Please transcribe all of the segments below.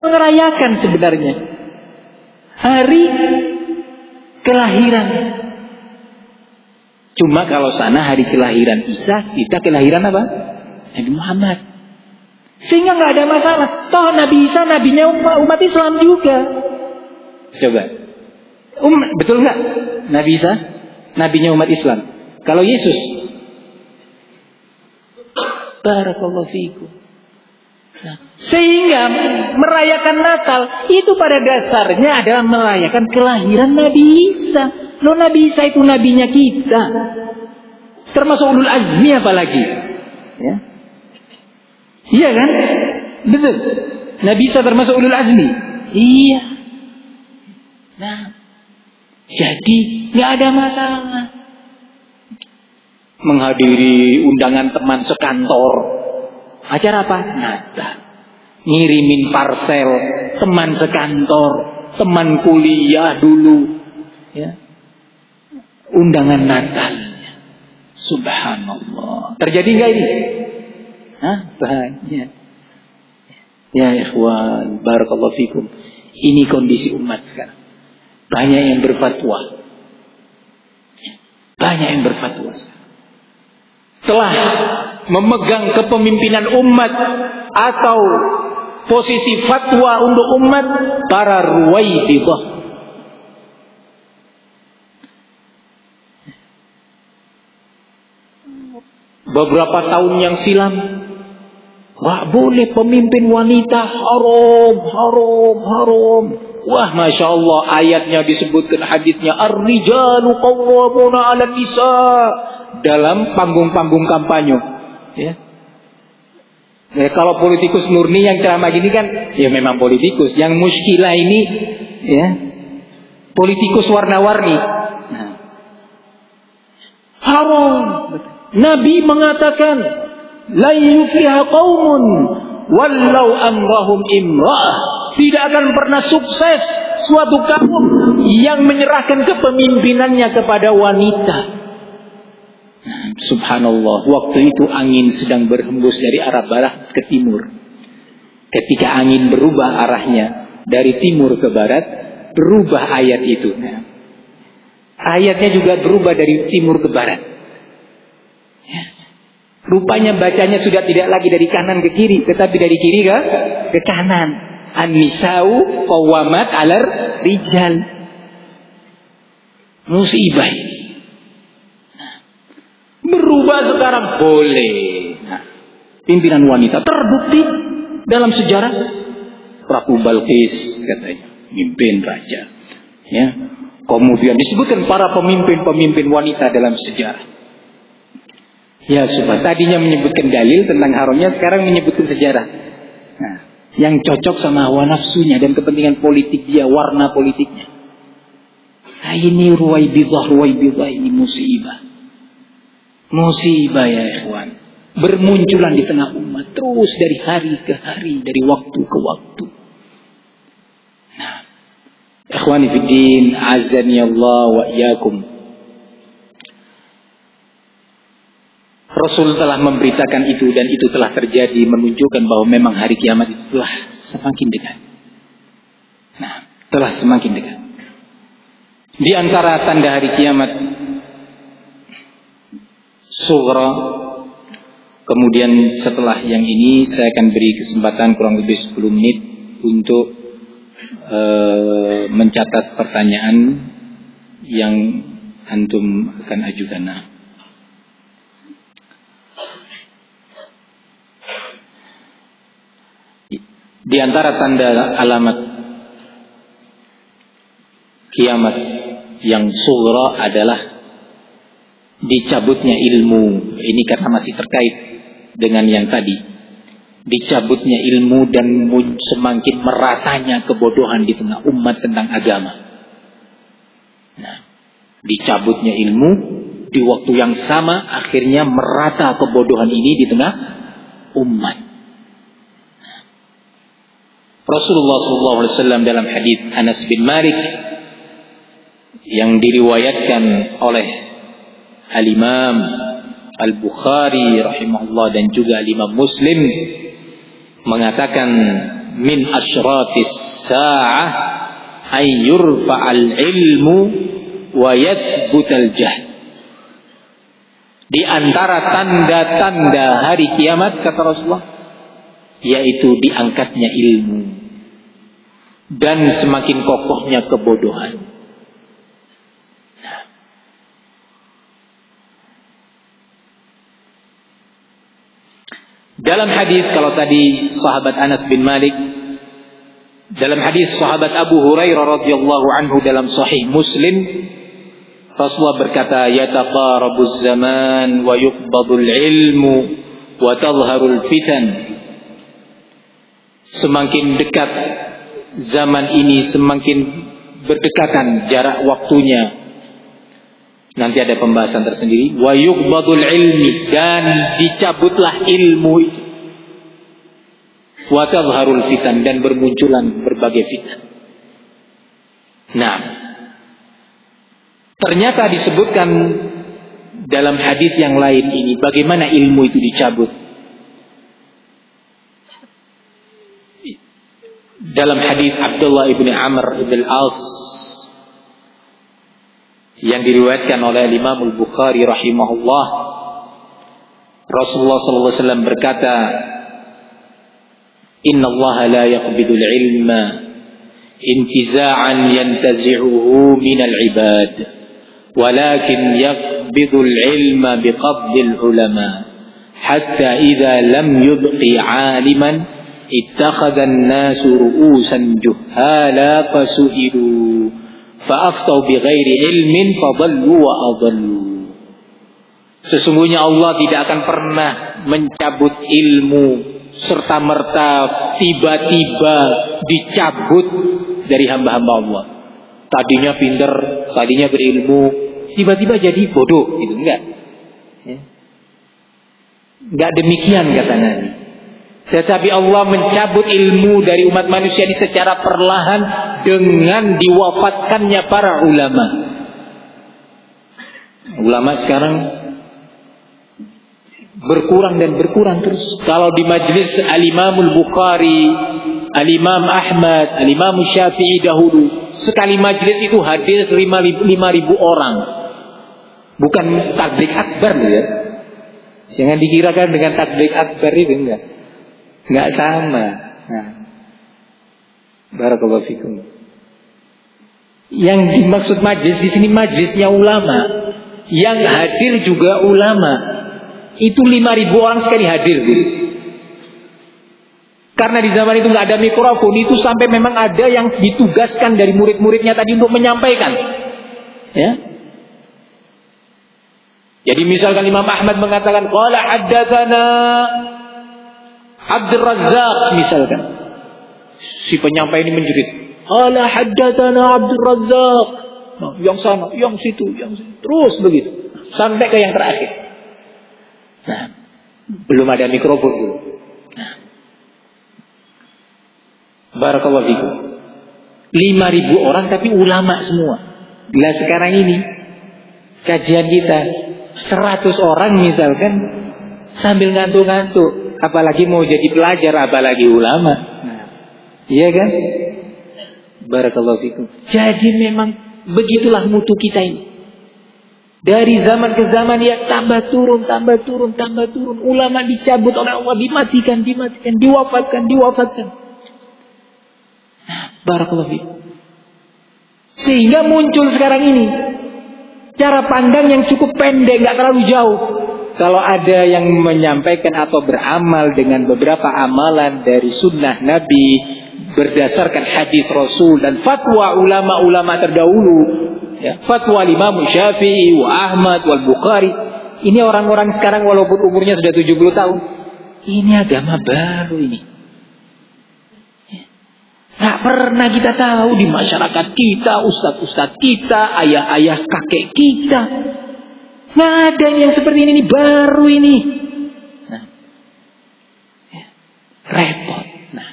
merayakan sebenarnya hari kelahiran. Cuma kalau sana hari kelahiran Isa, kita kelahiran apa? Nabi Muhammad. Sehingga nggak ada masalah. Toh Nabi Isa nabinya umat Islam juga. Coba, betul nggak? Nabi Isa nabinya umat Islam. Kalau Yesus, barakallahu fiikum. Nah, sehingga merayakan Natal itu pada dasarnya adalah merayakan kelahiran Nabi Isa. Loh, Nabi Isa itu nabinya kita, termasuk ulul azmi apalagi, ya? Iya kan? Betul. Nabi Isa termasuk ulul azmi. Iya. Nah, jadi nggak ada masalah menghadiri undangan teman sekantor. Acara apa? Natal. Ngirimin parcel teman sekantor, teman kuliah dulu, ya. Undangan Natalnya. Subhanallah. Terjadi nggak ini? Hah? Banyak. Ya ikhwan, barakallahu fikum. Ini kondisi umat sekarang. Banyak yang berfatwa. Banyak yang berfatwa. Setelah memegang kepemimpinan umat atau posisi fatwa untuk umat, para Ruwaibidah, beberapa tahun yang silam, nggak boleh pemimpin wanita, haram. Wah, masya Allah, ayatnya disebutkan, hadisnya, ar-rijalu qawwamuna 'alan nisa, dalam panggung-panggung kampanye, ya. Ya, kalau politikus murni yang ceramah gini kan, ya memang politikus. Yang muskilah ini, ya, politikus warna-warni. Nah, haram. Nabi mengatakan, la yufliha qaumun wallau amrahum imra'ah. Tidak akan pernah sukses suatu kaum yang menyerahkan kepemimpinannya kepada wanita. Subhanallah, waktu itu angin sedang berhembus dari arah barat ke timur. Ketika angin berubah arahnya dari timur ke barat, berubah ayat itu. Ayatnya juga berubah dari timur ke barat. Rupanya bacanya sudah tidak lagi dari kanan ke kiri, tetapi dari kiri ke kanan. An-nisa'u qawwamat 'alar rijal. Musibah ini. Berubah sekarang boleh. Nah, pimpinan wanita terbukti dalam sejarah. Ratu Balqis katanya mimpin raja, ya. Kemudian disebutkan para pemimpin wanita dalam sejarah. Ya, supaya tadinya menyebutkan dalil tentang haramnya, sekarang menyebutkan sejarah. Nah, yang cocok sama hawa nafsunya dan kepentingan politik dia, warna politiknya. Nah, ini Ruwaibidah ini musibah. Musibah ya ikhwan. Bermunculan di tengah umat terus dari hari ke hari, dari waktu ke waktu. Nah, ikhwani fiddin, azani Allah wa iyyakum. Rasul telah memberitakan itu dan itu telah terjadi, menunjukkan bahwa memang hari kiamat itu telah semakin dekat. Nah, telah semakin dekat. Di antara tanda hari kiamat sughra, kemudian setelah yang ini saya akan beri kesempatan kurang lebih 10 menit untuk mencatat pertanyaan yang antum akan ajukan. Nah, di antara tanda alamat kiamat yang sughra adalah dicabutnya ilmu. Ini karena masih terkait dengan yang tadi. Dicabutnya ilmu dan semakin meratanya kebodohan di tengah umat tentang agama. Nah, dicabutnya ilmu di waktu yang sama akhirnya merata kebodohan ini di tengah umat. Rasulullah SAW dalam hadis Anas bin Malik yang diriwayatkan oleh Al-Imam Al-Bukhari rahimahullah dan juga Al-Imam Muslim mengatakan min asyratis sa'ah ay yurfa'al ilmu wa yathbutal jahl. Di antara tanda-tanda hari kiamat, kata Rasulullah, yaitu diangkatnya ilmu dan semakin kokohnya kebodohan. Dalam hadis, kalau tadi sahabat Anas bin Malik, dalam hadis sahabat Abu Hurairah radhiyallahu anhu dalam Sahih Muslim, Rasulullah berkata, yataqarabuz zaman wa yuqbadul ilmu wa tadhharul fitan. Semakin dekat zaman ini, semakin berdekatan jarak waktunya. Nanti ada pembahasan tersendiri. Wa yuqbadul ilmi, dan dicabutlah ilmu itu. Wa tadhharul fitan, dan bermunculan berbagai fitnah. Nah, ternyata disebutkan dalam hadis yang lain ini bagaimana ilmu itu dicabut. Dalam hadis Abdullah ibn Amr ibn al-As yang diriwayatkan oleh Imam Al-Bukhari rahimahullah, Rasulullah SAW berkata, Inna Allah la yaqbidul ilma intiza'an yantazi'uhu minal ibad, walakin yaqbidul ilma biqabdil ulama, hatta idza lam yubqi 'aliman ittakhadhan nasu ru'usan juhala fasu'ilu fa'aftau bighairi ilmin fadallu wa adallu. Sesungguhnya Allah tidak akan pernah mencabut ilmu serta merta, tiba-tiba dicabut dari hamba-hamba Allah. Tadinya pinter, tadinya berilmu, tiba-tiba jadi bodoh, gitu. Enggak demikian kata Nabi. Tetapi Allah mencabut ilmu dari umat manusia ini secara perlahan dengan diwafatkannya para ulama. Ulama sekarang berkurang dan berkurang terus. Kalau di majelis Al-Imam Al-Bukhari, Al-Imam Ahmad, Al-Imam Syafi'i dahulu, sekali majelis itu hadir 5.000 orang. Bukan takbir akbar ya. Jangan dikirakan dengan takbir akbar itu enggak sama. Nah, barakallahu fikum. Yang dimaksud majelis di sini majelisnya ulama. Yang hadir juga ulama. Itu 5.000 orang sekali hadir. Karena di zaman itu nggak ada mikrofon, itu sampai memang ada yang ditugaskan dari murid-muridnya tadi untuk menyampaikan. Ya. Jadi misalkan Imam Ahmad mengatakan qala haddatsana Abdul Razzaq misalkan. Si penyampai ini menjerit, qala haddatsana Abdul Razzaq. Nah, yang sana, yang situ, yang situ. Terus begitu sampai ke yang terakhir. Nah, belum ada mikrofon dulu. Nah, barakallahu fikum. 5.000 orang tapi ulama semua. Bila sekarang ini kajian kita 100 orang misalkan sambil ngantuk-ngantuk, apalagi mau jadi pelajar, apalagi ulama. Nah, iya kan? Barakallahu fikum. Jadi memang begitulah mutu kita ini. Dari zaman ke zaman ya tambah turun. Ulama dicabut oleh Allah, dimatikan, diwafatkan. Nah, barakallahu fikum. Sehingga muncul sekarang ini cara pandang yang cukup pendek, nggak terlalu jauh. Kalau ada yang menyampaikan atau beramal dengan beberapa amalan dari sunnah Nabi berdasarkan hadis Rasul dan fatwa ulama-ulama terdahulu, ya, fatwa Imam Syafi'i, Ahmad, Bukhari. Ini orang-orang sekarang walaupun umurnya sudah 70 tahun, ini agama baru ini. Nggak pernah kita tahu di masyarakat kita, ustadz-ustadz kita, ayah-ayah kakek kita. Nggak ada yang seperti ini baru ini. Nah, ya, repot. Nah,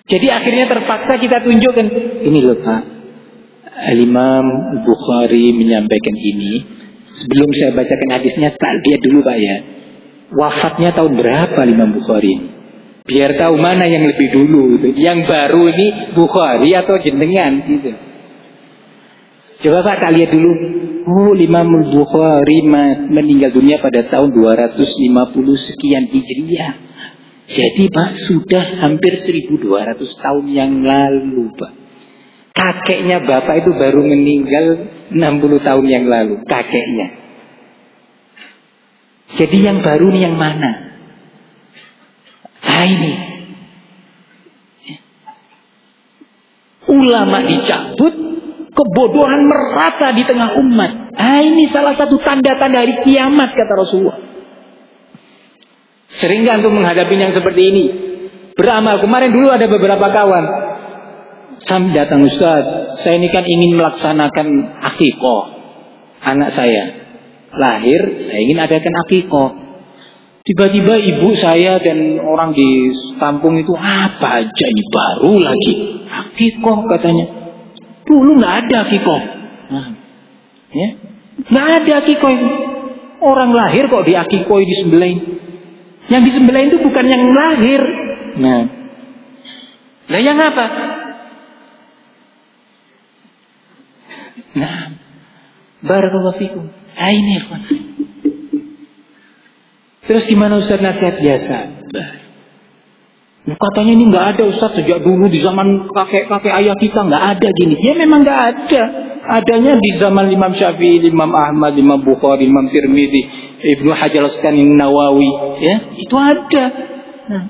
jadi akhirnya terpaksa kita tunjukkan. Ini loh Pak, Al-Imam Bukhari menyampaikan ini. Sebelum saya bacakan hadisnya, tak lihat dulu Pak ya. Wafatnya tahun berapa Imam Bukhari ini? Biar tahu mana yang lebih dulu gitu. Yang baru ini Bukhari atau jenengan gitu. Coba Pak tak lihat dulu. Oh, Imam Bukhari meninggal dunia pada tahun 250 sekian Hijriah. Jadi Pak sudah hampir 1200 tahun yang lalu Pak. Kakeknya Bapak itu baru meninggal 60 tahun yang lalu. Kakeknya. Jadi yang baru ini yang mana? Nah ini. Ulama dicabut, kebodohan merata di tengah umat. Ah ini salah satu tanda-tanda hari kiamat kata Rasulullah. Sering kan untuk menghadapi yang seperti ini? Beramal. Kemarin dulu ada beberapa kawan. Sam datang Ustaz, saya ini kan ingin melaksanakan akikah anak saya. Lahir, saya ingin adakan akikah. Tiba-tiba ibu saya dan orang di kampung itu apa aja ini baru lagi akikah katanya. Dulu nggak ada akikah. Nah, ya, nggak ada akikah. Orang lahir kok di akikah disembelih. Yang disembelih itu bukan yang lahir. Nah, yang apa? Nah, barakallahu fikum. Ini ikhwan. Terus gimana Ustaz nasihat biasa? Katanya ini nggak ada Ustaz sejak dulu di zaman kakek ayah kita nggak ada gini. Ya memang nggak ada. Adanya di zaman Imam Syafi'i, Imam Ahmad, Imam Bukhari, Imam Tirmidzi, Ibnu Hajar Al-Asqalani, Nawawi, ya itu ada. Nah,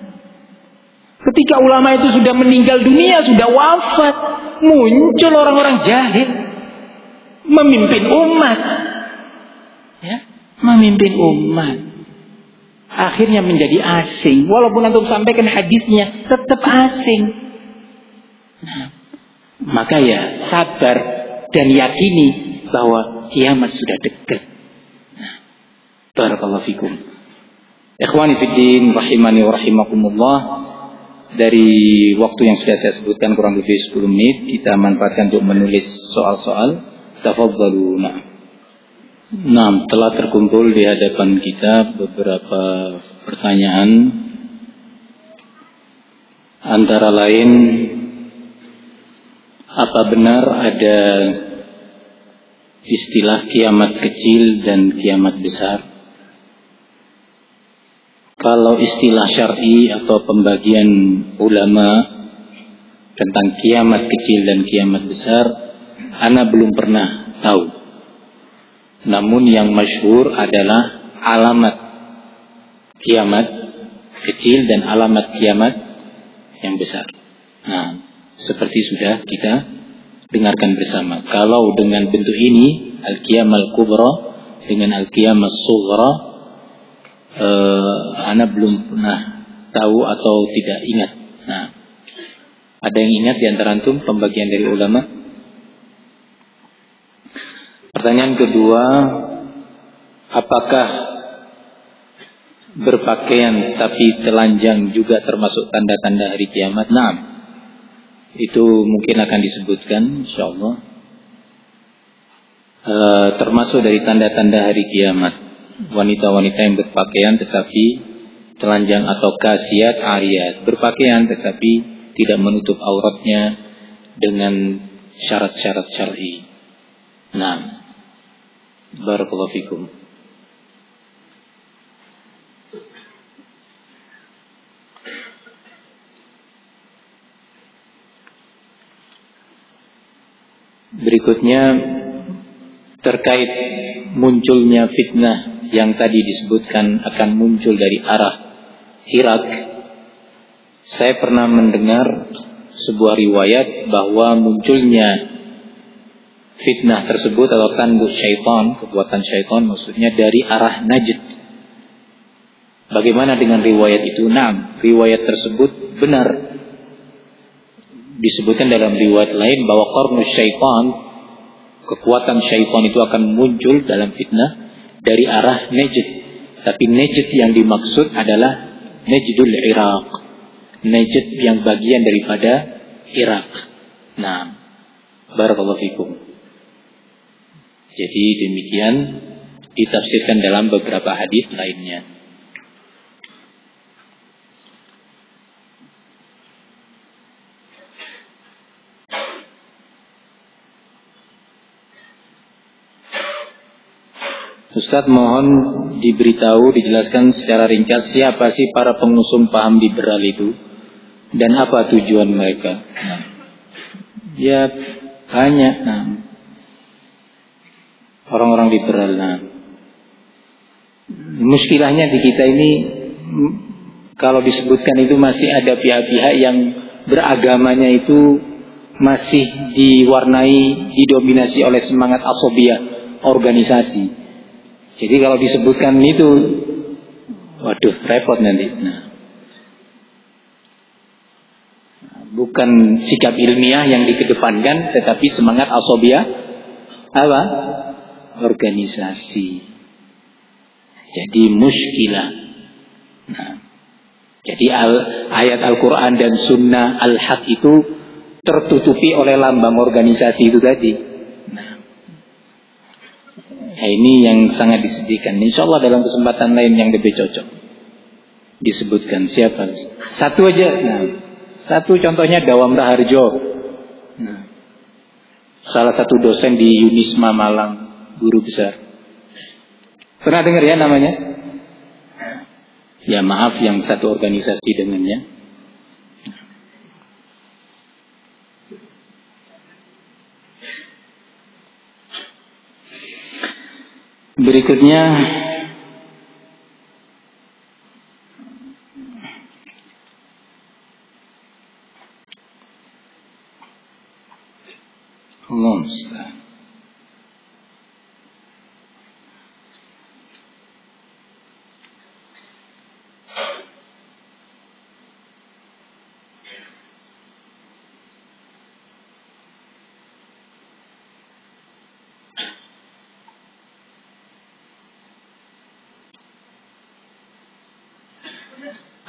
ketika ulama itu sudah meninggal dunia, sudah wafat, muncul orang-orang jahil memimpin umat, ya, memimpin umat. Akhirnya menjadi asing. Walaupun antum sampaikan hadisnya, tetap asing. Nah, maka ya sabar dan yakini bahwa kiamat sudah dekat. Nah, barakallahu fikum. Ikhwani fiddin rahimani wa rahimakumullah. Dari waktu yang sudah saya sebutkan kurang lebih 10 menit, kita manfaatkan untuk menulis soal-soal. Tafadhalu. Nah, telah terkumpul di hadapan kita beberapa pertanyaan, antara lain, apa benar ada istilah kiamat kecil dan kiamat besar? Kalau istilah syar'i atau pembagian ulama tentang kiamat kecil dan kiamat besar, ana belum pernah tahu. Namun yang masyhur adalah alamat kiamat kecil dan alamat kiamat yang besar. Nah, seperti sudah kita dengarkan bersama. Kalau dengan bentuk ini, al-qiyamah al-kubra dengan al-qiyamah as-sughra, ana belum pernah tahu atau tidak ingat. Nah, ada yang ingat di antara antum pembagian dari ulama? Pertanyaan kedua, apakah berpakaian tapi telanjang juga termasuk tanda-tanda hari kiamat? Nah, itu mungkin akan disebutkan insyaallah. Termasuk dari tanda-tanda hari kiamat. Wanita-wanita yang berpakaian tetapi telanjang atau kasiyat ariyat, berpakaian tetapi tidak menutup auratnya dengan syarat-syarat syar'i. Nah, barakallahu fikum. Berikutnya terkait munculnya fitnah yang tadi disebutkan akan muncul dari arah Irak. Saya pernah mendengar sebuah riwayat bahwa munculnya fitnah tersebut atau tandus syaitan, kekuatan syaitan maksudnya dari arah Najd. Bagaimana dengan riwayat itu? Nah, riwayat tersebut benar. Disebutkan dalam riwayat lain bahwa qarnus syaitan, kekuatan syaitan itu akan muncul dalam fitnah dari arah Najd. Tapi Najd yang dimaksud adalah Najdul Iraq, Najd yang bagian daripada Irak. Nah, barakallahu fikum. Jadi demikian ditafsirkan dalam beberapa hadis lainnya. Ustadz mohon diberitahu, dijelaskan secara ringkas siapa sih para pengusung paham liberal itu dan apa tujuan mereka. Ya banyak orang-orang liberal. Muskilahnya di kita ini kalau disebutkan itu masih ada pihak-pihak yang beragamanya itu masih diwarnai, didominasi oleh semangat asobiyah organisasi. Jadi kalau disebutkan itu, waduh, repot nanti. Bukan sikap ilmiah yang dikedepankan, tetapi semangat asobiyah apa? Organisasi. Jadi muskilah. Jadi ayat Al-Quran dan Sunnah Al-Haq itu tertutupi oleh lambang organisasi itu tadi. Ini yang sangat disedihkan. Insya Allah dalam kesempatan lain yang lebih cocok disebutkan siapa. Satu aja. Satu contohnya Dawam Raharjo. Salah satu dosen di Unisma Malang, guru besar. Pernah dengar ya namanya? Ya maaf yang satu organisasi dengannya. Berikutnya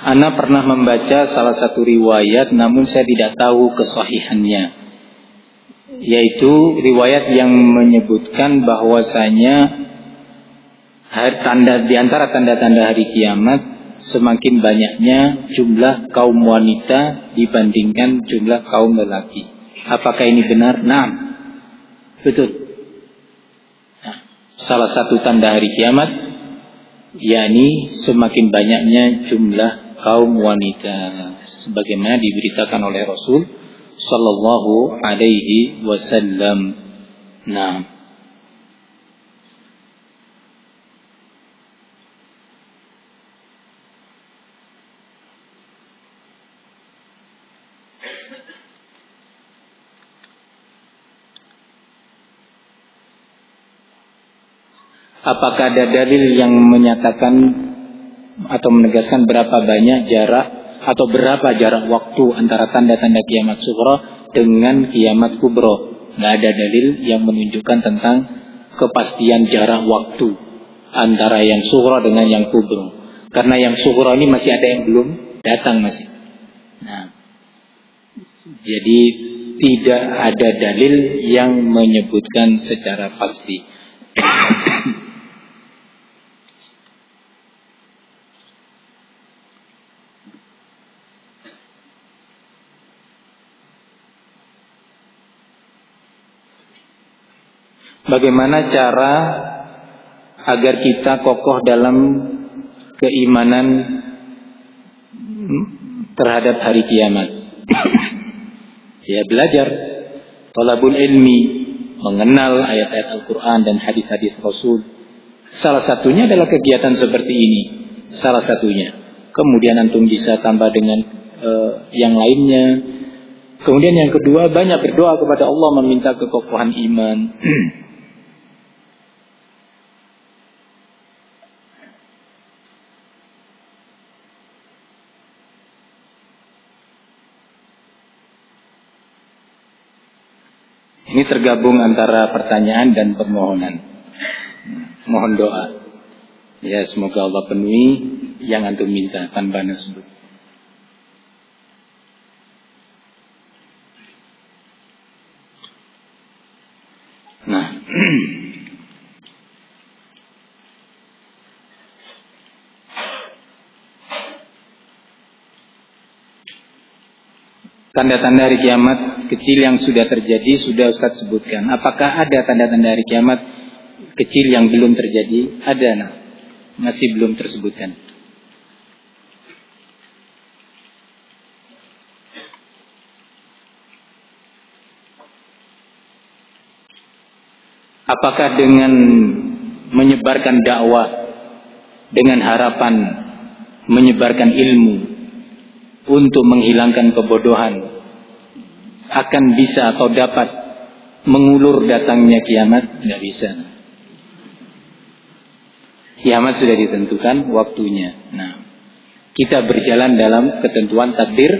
Ana pernah membaca salah satu riwayat, namun saya tidak tahu kesahihannya. Yaitu riwayat yang menyebutkan bahwasanya di antara tanda-tanda hari kiamat semakin banyaknya jumlah kaum wanita dibandingkan jumlah kaum lelaki. Apakah ini benar? Nah, betul. Salah satu tanda hari kiamat, yakni semakin banyaknya jumlah kaum wanita, sebagaimana diberitakan oleh Rasul Sallallahu Alaihi Wasallam. Nah, apakah ada dalil yang menyatakan atau menegaskan berapa banyak jarak atau berapa jarak waktu antara tanda-tanda kiamat sughra dengan kiamat kubro? Nggak ada dalil yang menunjukkan tentang kepastian jarak waktu antara yang sughra dengan yang kubro. Karena yang sughra ini masih ada yang belum datang masih. Nah, jadi tidak ada dalil yang menyebutkan secara pasti. Bagaimana cara agar kita kokoh dalam keimanan terhadap hari kiamat? Ya belajar, thalabul ilmi, mengenal ayat-ayat Al-Quran dan hadis-hadis Rasul. Salah satunya adalah kegiatan seperti ini. Salah satunya. Kemudian antum bisa tambah dengan yang lainnya. Kemudian yang kedua, banyak berdoa kepada Allah meminta kekokohan iman. Ini tergabung antara pertanyaan dan permohonan. Mohon doa. Ya, semoga Allah penuhi yang antum minta tanpa nasbut. Nah, tanda-tanda hari kiamat kecil yang sudah terjadi sudah Ustaz sebutkan. Apakah ada tanda-tanda hari kiamat kecil yang belum terjadi ada, masih belum tersebutkan. Apakah dengan menyebarkan dakwah dengan harapan menyebarkan ilmu untuk menghilangkan kebodohan akan bisa atau dapat mengulur datangnya kiamat? Tidak bisa. Kiamat sudah ditentukan waktunya. Nah, kita berjalan dalam ketentuan takdir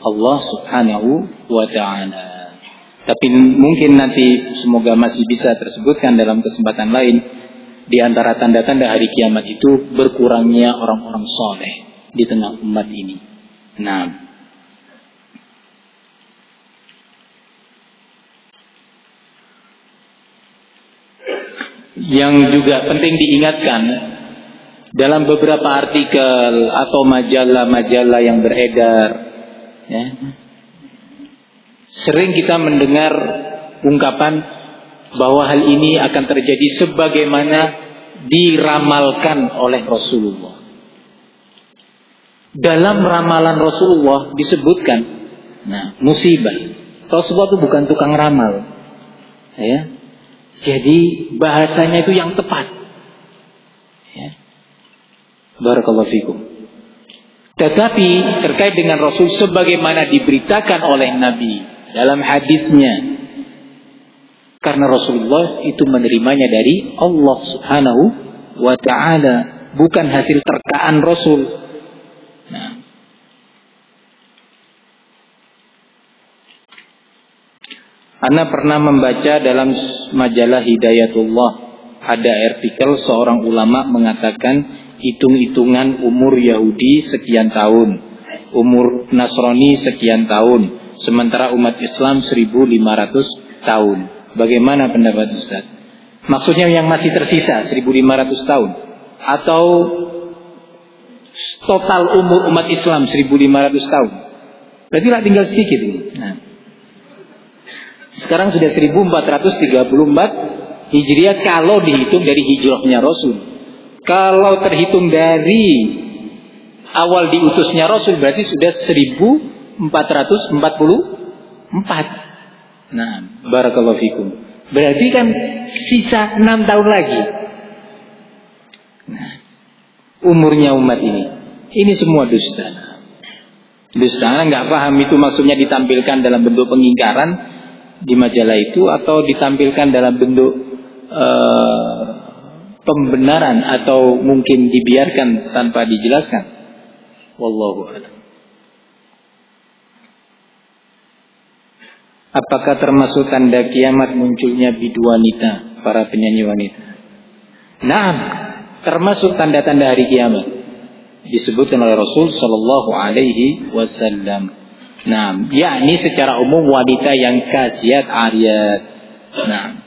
Allah Subhanahu wa ta'ala. Tapi mungkin nanti semoga masih bisa tersebutkan dalam kesempatan lain. Di antara tanda-tanda hari kiamat itu berkurangnya orang-orang soleh di tengah umat ini. Nah, yang juga penting diingatkan, dalam beberapa artikel atau majalah-majalah yang beredar, ya, sering kita mendengar ungkapan bahwa hal ini akan terjadi sebagaimana diramalkan oleh Rasulullah. Dalam ramalan Rasulullah disebutkan, musibah. Rasulullah itu bukan tukang ramal, ya. Jadi bahasanya itu yang tepat, ya. Barakallahu fikum. Tetapi terkait dengan Rasul sebagaimana diberitakan oleh Nabi dalam hadisnya, karena Rasulullah itu menerimanya dari Allah Subhanahu wa ta'ala, bukan hasil terkaan Rasul. Nah, Ana pernah membaca dalam majalah Hidayatullah ada artikel seorang ulama mengatakan hitung-hitungan umur Yahudi sekian tahun, umur Nasrani sekian tahun, sementara umat Islam 1500 tahun. Bagaimana pendapat Ustaz? Maksudnya yang masih tersisa 1500 tahun atau total umur umat Islam 1500 tahun? Berarti lah tinggal sedikit ini. Nah, sekarang sudah 1434 Hijriah kalau dihitung dari hijrahnya Rasul. Kalau terhitung dari awal diutusnya Rasul berarti sudah 1444. Nah, barakallahu fikum. Berarti kan sisa 6 tahun lagi. Nah, umurnya umat ini. Ini semua dusta. Dusta, nggak paham itu maksudnya ditampilkan dalam bentuk pengingkaran di majalah itu atau ditampilkan dalam bentuk pembenaran atau mungkin dibiarkan tanpa dijelaskan. Wallahu a'lam. Apakah termasuk tanda kiamat munculnya bidu wanita, para penyanyi wanita? Naam, termasuk tanda-tanda hari kiamat. Disebutkan oleh Rasul sallallahu alaihi wasallam. Naam, yakni secara umum wanita yang kasiat ariyat. Naam.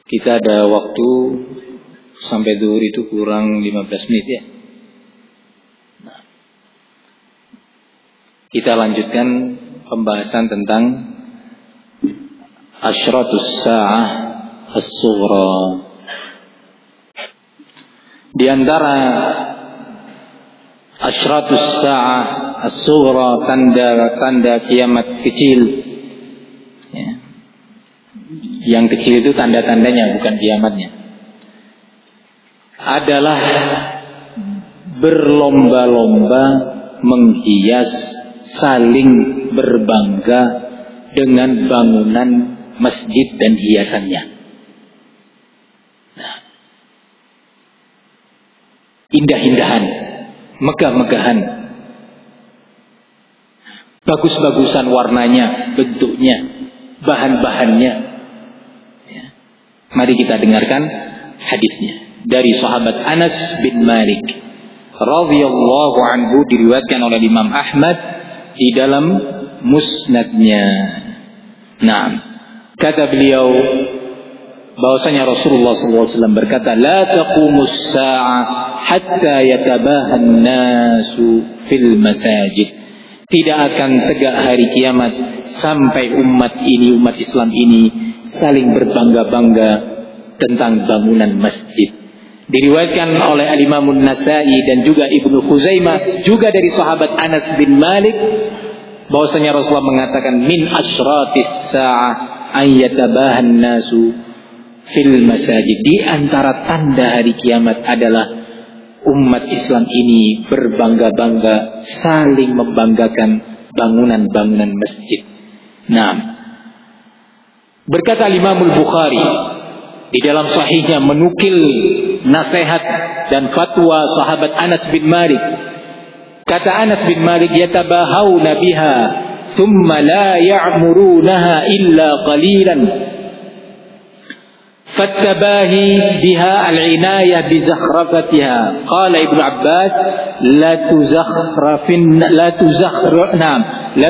Kita ada waktu sampai zuhur itu kurang 15 menit ya. Nah, kita lanjutkan pembahasan tentang asyratus sa'ah as-sughra. Di antara asyratus sa'ah as-sughra, tanda-tanda kiamat kecil, ya. Yang kecil itu tanda-tandanya, bukan kiamatnya, adalah berlomba-lomba menghias, saling berbangga dengan bangunan masjid dan hiasannya. Nah, indah-indahan, megah-megahan, bagus-bagusan warnanya, bentuknya, bahan-bahannya. Mari kita dengarkan hadisnya dari sahabat Anas bin Malik radhiyallahu anhu, diriwayatkan oleh Imam Ahmad di dalam musnadnya. Nah, kata beliau bahwasanya Rasulullah SAW berkata, la taqumus sa'ah hatta yatabahan nasu fil masajid. tidak akan tegak hari kiamat sampai umat Islam ini saling berbangga-bangga tentang bangunan masjid. Diriwayatkan oleh Al-Imam An-Nasa'i dan juga Ibnu Khuzaimah juga dari sahabat Anas bin Malik bahwasanya Rasulullah mengatakan min asyratis sa'ah ayyatabahan nasu fil masajid. Di antara tanda hari kiamat adalah umat Islam ini berbangga-bangga saling membanggakan bangunan-bangunan masjid. Nah, berkata Imam Al-Bukhari di dalam sahihnya menukil nasihat dan fatwa sahabat Anas bin Malik. Kata Anas bin Malik, yatabahawna biha thumma la ya'murunaha illa qalilan. Fattabahi biha al-inayah bi zakhrafatiha. Qala Ibnu Abbas, la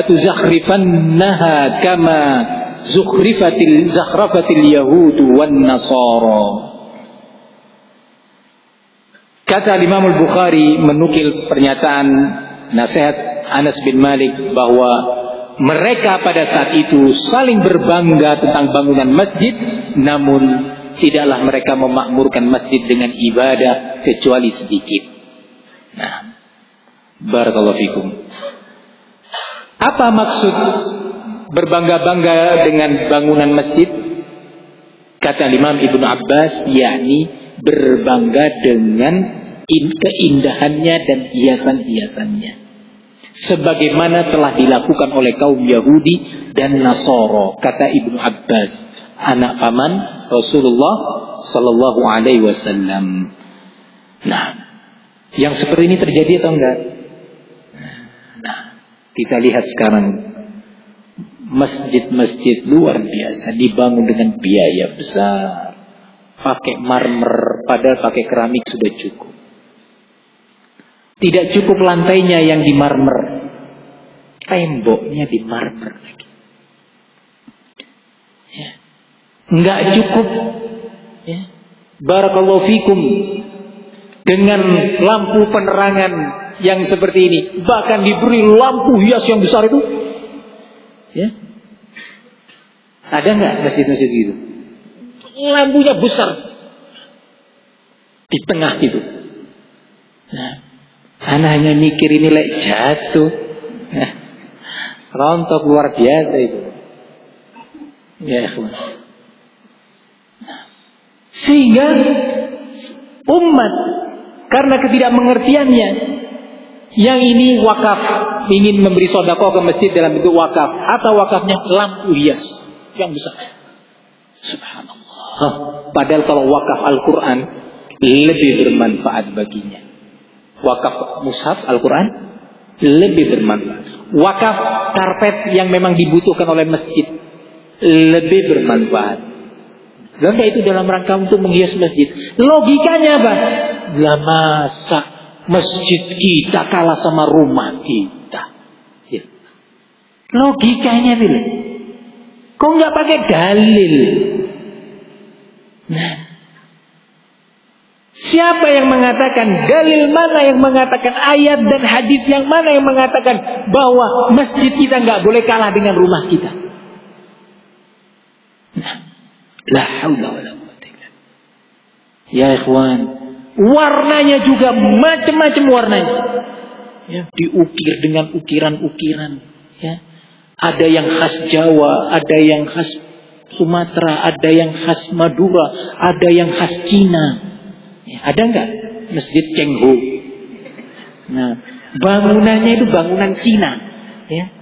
tuzakhrifannaha kama zakhrafatil yahud wan nasara. Kata Imam Al-Bukhari menukil pernyataan nasihat Anas bin Malik bahwa mereka pada saat itu saling berbangga tentang bangunan masjid, namun tidaklah mereka memakmurkan masjid dengan ibadah kecuali sedikit. Nah, barakallahu fikum. Apa maksud berbangga-bangga dengan bangunan masjid? Kata Imam Ibnu Abbas, yakni berbangga dengan keindahannya dan hiasan-hiasannya, sebagaimana telah dilakukan oleh kaum Yahudi dan Nasara. Kata Ibnu Abbas, anak paman Rasulullah Sallallahu Alaihi Wasallam. Nah, yang seperti ini terjadi atau enggak? Nah, kita lihat sekarang masjid-masjid luar biasa dibangun dengan biaya besar, pakai marmer, padahal pakai keramik sudah cukup. Tidak cukup lantainya yang di marmer, temboknya di marmer lagi. Ya. Enggak cukup. Ya. Barakallahu fikum, dengan lampu penerangan yang seperti ini, bahkan diberi lampu hias yang besar itu. Ya. Ada enggak masjid-masjid gitu? Lampunya besar di tengah itu. Nah, anak hanya mikir ini lek jatuh, nah, rontok luar biasa itu. Ya, ikhwan. Sehingga umat karena ketidakmengertiannya, yang ini wakaf, ingin memberi sedekah ke masjid dalam bentuk wakaf. Apa wakafnya? Lampu hias yang besar. Subhanallah. Padahal kalau wakaf Al-Quran lebih bermanfaat baginya. Wakaf mushaf Al-Quran lebih bermanfaat. Wakaf karpet yang memang dibutuhkan oleh masjid lebih bermanfaat. Lalu itu dalam rangka untuk menghias masjid. Logikanya apa? Lah masa masjid kita kalah sama rumah kita? Ya. Logikanya nih. Kok nggak pakai dalil? Nah, siapa yang mengatakan, dalil mana yang mengatakan, ayat dan hadis yang mana yang mengatakan bahwa masjid kita nggak boleh kalah dengan rumah kita? Nah, la haula wala quwwata illa billah. Ya ikhwan, warnanya juga macam-macam warnanya. Ya, diukir dengan ukiran-ukiran. Ya, ada yang khas Jawa, ada yang khas Sumatera, ada yang khas Madura, ada yang khas Cina. Ya, ada enggak masjid Chengho? Nah, bangunannya itu bangunan Cina. Ya,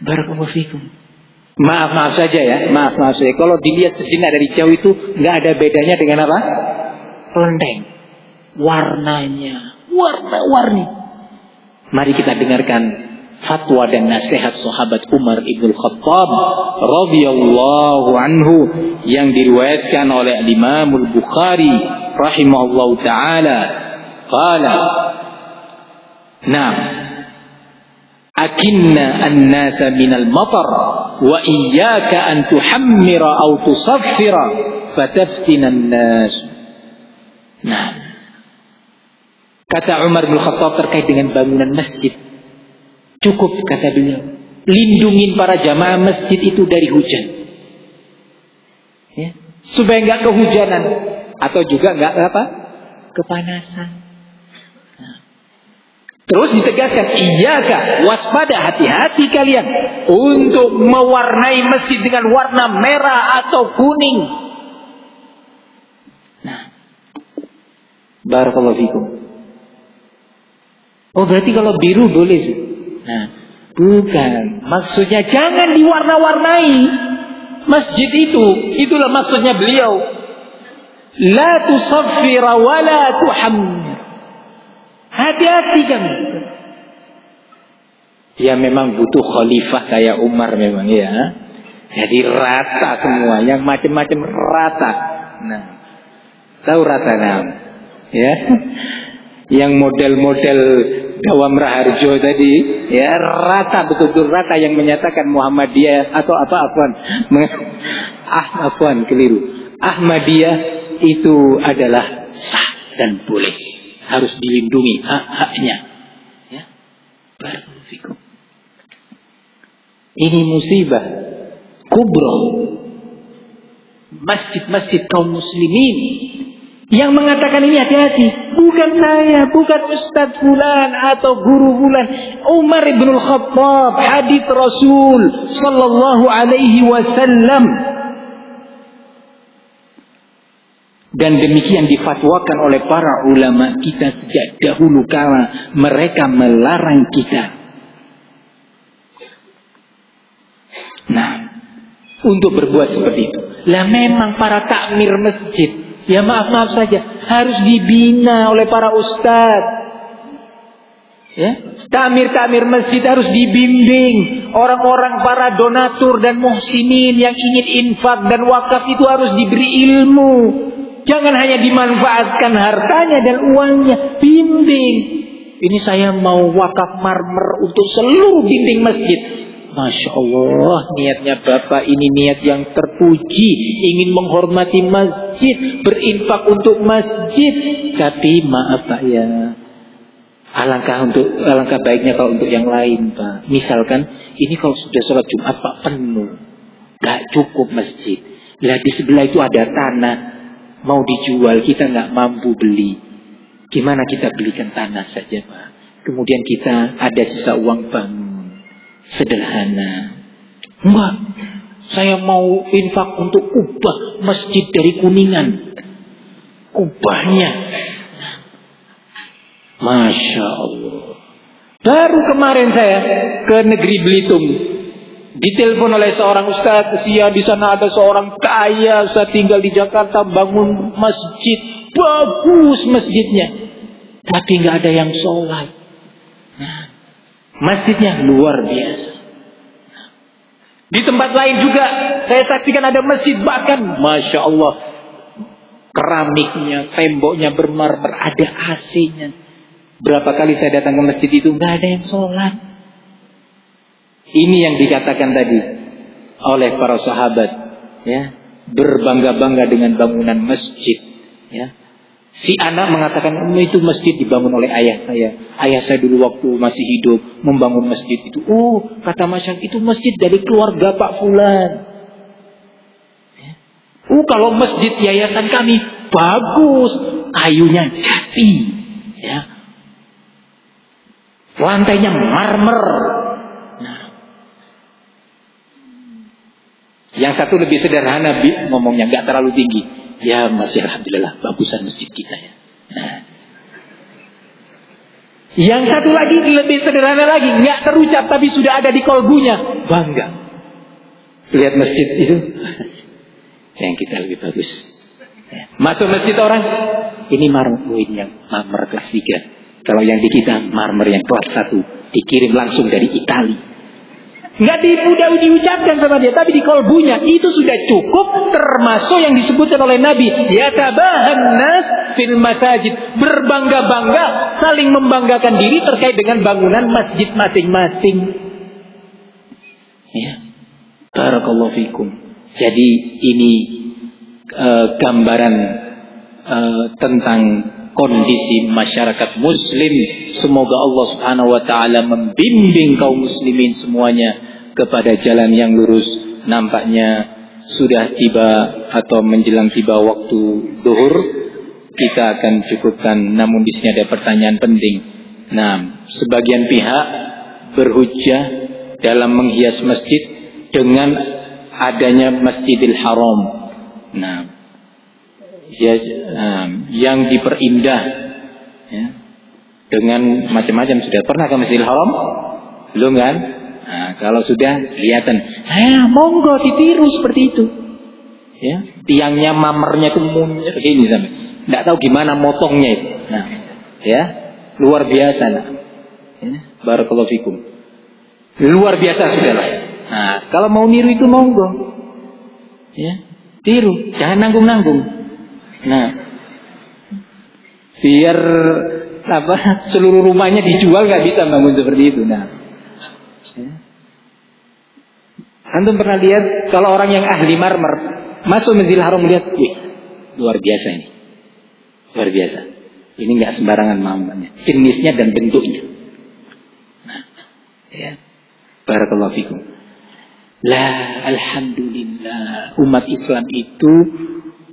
barakallahu fikum. Maaf saja ya, maaf saja. Kalau dilihat sejenak dari jauh itu nggak ada bedanya dengan apa? Kelenteng. Warnanya, warna-warni. Mari kita dengarkan fatwa dan nasihat sahabat Umar ibn Khattab radhiyallahu anhu yang diriwayatkan oleh Imam Al-Bukhari rahimahullahu taala. Qala, "Naam, akinna an-nasa minal matar wa iyyaka an tuhammira aw tusaffira fataftina an-nas." Nah, kata Umar bin Khattab terkait dengan bangunan masjid. Cukup kata beliau, lindungin para jamaah masjid itu dari hujan, ya, supaya nggak kehujanan atau juga nggak kepanasan. Nah. Terus ditegaskan, iyaka, waspada, hati-hati kalian untuk mewarnai masjid dengan warna merah atau kuning. Nah, barakallahu fikum. Oh, berarti kalau biru boleh sih. Nah, bukan. Maksudnya jangan diwarna-warnai masjid itu. Itulah maksudnya beliau. La tusaffira wa la tuhammir. Hati-hati kamu. Ya memang butuh khalifah kayak Umar memang ya. Jadi rata semua, yang macam-macam rata. Nah, tahu rata nah? Ya. Yang model-model Dawam Raharjo tadi, ya rata, betul-betul rata, yang menyatakan Muhammadiyah atau keliru. Ahmadiyah itu adalah sah dan boleh, harus dilindungi hak-haknya. Ya, barakallahu. Ini musibah kubra. Masjid-masjid kaum muslimin yang mengatakan ini, hati-hati. Bukan saya, bukan Ustadz Fulan atau Guru Fulan. Umar ibn al-Khattab, hadis Rasul sallallahu alaihi wasallam. Dan demikian difatwakan oleh para ulama kita sejak dahulu kala. Mereka melarang kita. Nah, untuk berbuat seperti itu. Lah memang para takmir masjid, ya maaf saja, harus dibina oleh para ustadz. Ya, takmir masjid harus dibimbing. Orang-orang para donatur dan muhsinin yang ingin infak dan wakaf itu harus diberi ilmu. Jangan hanya dimanfaatkan hartanya dan uangnya, bimbing. Ini saya mau wakaf marmer untuk seluruh dinding masjid. Masya Allah, niatnya Bapak ini niat yang terpuji, ingin menghormati masjid, berinfak untuk masjid. Tapi maaf Pak ya, alangkah baiknya kalau untuk yang lain Pak. Misalkan ini kalau sudah sholat Jumat Pak penuh, gak cukup masjid. Lah di sebelah itu ada tanah, mau dijual, kita gak mampu beli. Gimana kita belikan tanah saja Pak? Kemudian kita ada sisa uang bangun. Sederhana. Enggak, saya mau infak untuk kubah masjid dari Kuningan. Kubahnya, Masya Allah. Baru kemarin saya ke negeri Belitung, ditelepon oleh seorang ustaz, kesian di sana ada seorang kaya, saya tinggal di Jakarta, bangun masjid, bagus masjidnya, tapi nggak ada yang sholat. Nah, masjidnya luar biasa. Di tempat lain juga saya saksikan ada masjid, bahkan Masya Allah, keramiknya, temboknya bermarmer, ada AC-nya. Berapa kali saya datang ke masjid itu nggak ada yang sholat. Ini yang dikatakan tadi oleh para sahabat, ya, berbangga-bangga dengan bangunan masjid. Ya. Si anak mengatakan, itu masjid dibangun oleh ayah saya. Ayah saya dulu waktu masih hidup membangun masjid itu. Oh, kata masyarakat, itu masjid dari keluarga Pak Fulan. Ya. Kalau masjid yayasan kami bagus, kayunya jati, ya, lantainya marmer. Nah, yang satu lebih sederhana, ngomongnya nggak terlalu tinggi. Ya masih alhamdulillah bagusan masjid kita ya. Nah. Yang satu lagi lebih sederhana lagi, nggak terucap tapi sudah ada di kolbunya, bangga. Lihat masjid itu, yang kita lebih bagus. Ya. Masuk masjid orang, ini marmer, ini yang marmer kelas 3. Kalau yang di kita marmer yang kelas 1, dikirim langsung dari Italia. Nggak diucapkan sama dia, tapi di kolbunya itu sudah cukup, termasuk yang disebutkan oleh Nabi, yatabahan nas fil masajid, berbangga-bangga, saling membanggakan diri terkait dengan bangunan masjid masing-masing. Ya, barakallahu fikum. Jadi ini gambaran tentang kondisi masyarakat muslim. Semoga Allah Subhanahu wa taala membimbing kaum muslimin semuanya kepada jalan yang lurus. Nampaknya sudah tiba atau menjelang tiba waktu zuhur. Kita akan cukupkan, namun di sini ada pertanyaan penting. Nah, sebagian pihak berhujjah dalam menghias masjid dengan adanya Masjidil Haram. Nah, ya, yang diperindah ya, dengan macam-macam. Sudah pernah ke Masjidil Haram? Belum kan? Nah, kalau sudah kelihatan, monggo ditiru seperti itu. Ya, tiangnya mamernya kemunya begini sampai. Tidak tahu gimana motongnya itu. Nah, ya, luar biasa. Nah. Ya, barakallahu fikum. Luar biasa sudahlah. Nah, kalau mau niru itu monggo. Ya, tiru, jangan nanggung-nanggung. Nah, biar seluruh rumahnya dijual nggak bisa bangun seperti itu. Nah, ya. Antum pernah lihat kalau orang yang ahli marmer masuk Masjidil Haram lihat, wih, luar biasa ini, luar biasa. Ini nggak sembarangan marmernya, jenisnya dan bentuknya. Nah, ya, barakallahu fikum. Alhamdulillah, umat Islam itu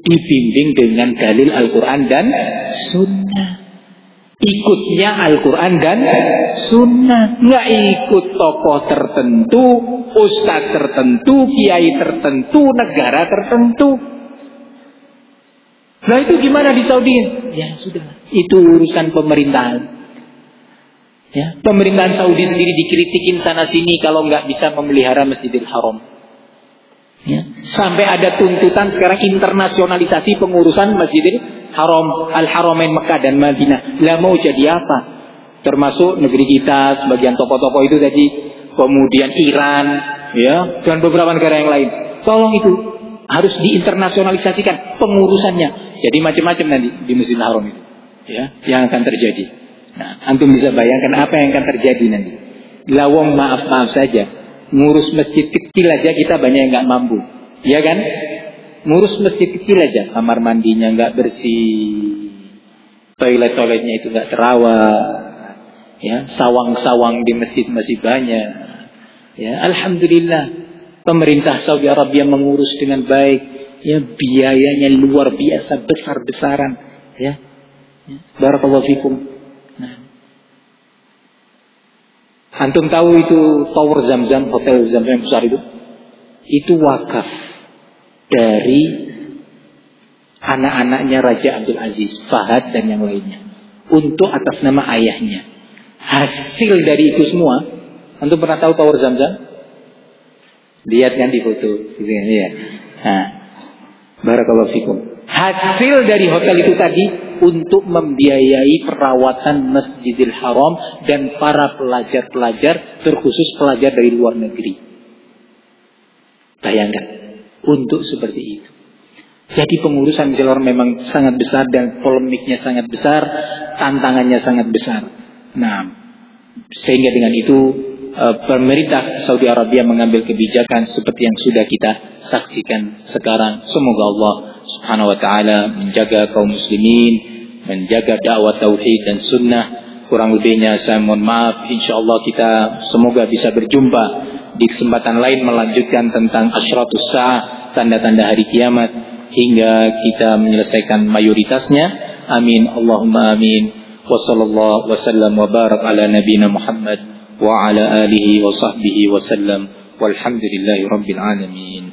dibimbing dengan dalil Al-Quran dan Sunnah. Ikutnya Al-Quran dan Sunnah. Nggak ikut tokoh tertentu, ustadz tertentu, kiai tertentu, negara tertentu. Nah itu gimana di Saudi? Ya sudah, itu urusan pemerintahan. Ya, pemerintahan Saudi sendiri dikritikin sana sini kalau nggak bisa memelihara Masjidil Haram. Ya, sampai ada tuntutan sekarang internasionalisasi pengurusan Masjidil Haram, Al-Haramain Mekah dan Madinah. Lah mau jadi apa? Termasuk negeri kita, sebagian tokoh-tokoh itu tadi, kemudian Iran, ya, dan beberapa negara yang lain. Tolong itu harus diinternasionalisasikan pengurusannya. Jadi macam-macam nanti di Masjidil Haram itu, ya, yang akan terjadi. Nah, antum bisa bayangkan apa yang akan terjadi nanti. Lawang maaf saja, ngurus masjid kecil aja kita banyak yang nggak mampu, ya kan? Ngurus masjid kecil aja, kamar mandinya nggak bersih, toiletnya itu nggak terawat, ya, sawang-sawang di masjid masih banyak. Ya, alhamdulillah, pemerintah Saudi Arabia mengurus dengan baik. Ya, biayanya luar biasa, besar-besaran. Ya, barakallahu fikum. Nah, antum tahu itu Tower Zamzam, Hotel Zamzam yang besar itu wakaf dari anak-anaknya Raja Abdul Aziz, Fahad dan yang lainnya, untuk atas nama ayahnya. Hasil dari itu semua, antum pernah tahu Tower Zamzam? Lihat kan di foto, gitu ya. Nah, barakallahu fikum. Hasil dari hotel itu tadi untuk membiayai perawatan Masjidil Haram dan para pelajar-pelajar, terkhusus pelajar dari luar negeri. Bayangkan, untuk seperti itu. Jadi pengurusan Masjidil Haram memang sangat besar dan polemiknya sangat besar, tantangannya sangat besar. Nah, sehingga dengan itu pemerintah Saudi Arabia mengambil kebijakan seperti yang sudah kita saksikan sekarang. Semoga Allah Subhanahu wa ta'ala menjaga kaum muslimin, menjaga dakwah tauhid dan sunnah. Kurang lebihnya saya mohon maaf. InsyaAllah kita semoga bisa berjumpa di kesempatan lain, melanjutkan tentang asyratus sa'ah, tanda-tanda hari kiamat, hingga kita menyelesaikan mayoritasnya. Amin, Allahumma amin. Wa sallallahu wa sallam wa barak ala nabina Muhammad wa ala alihi wa sahbihi wa sallam. Walhamdulillahi rabbil alamin.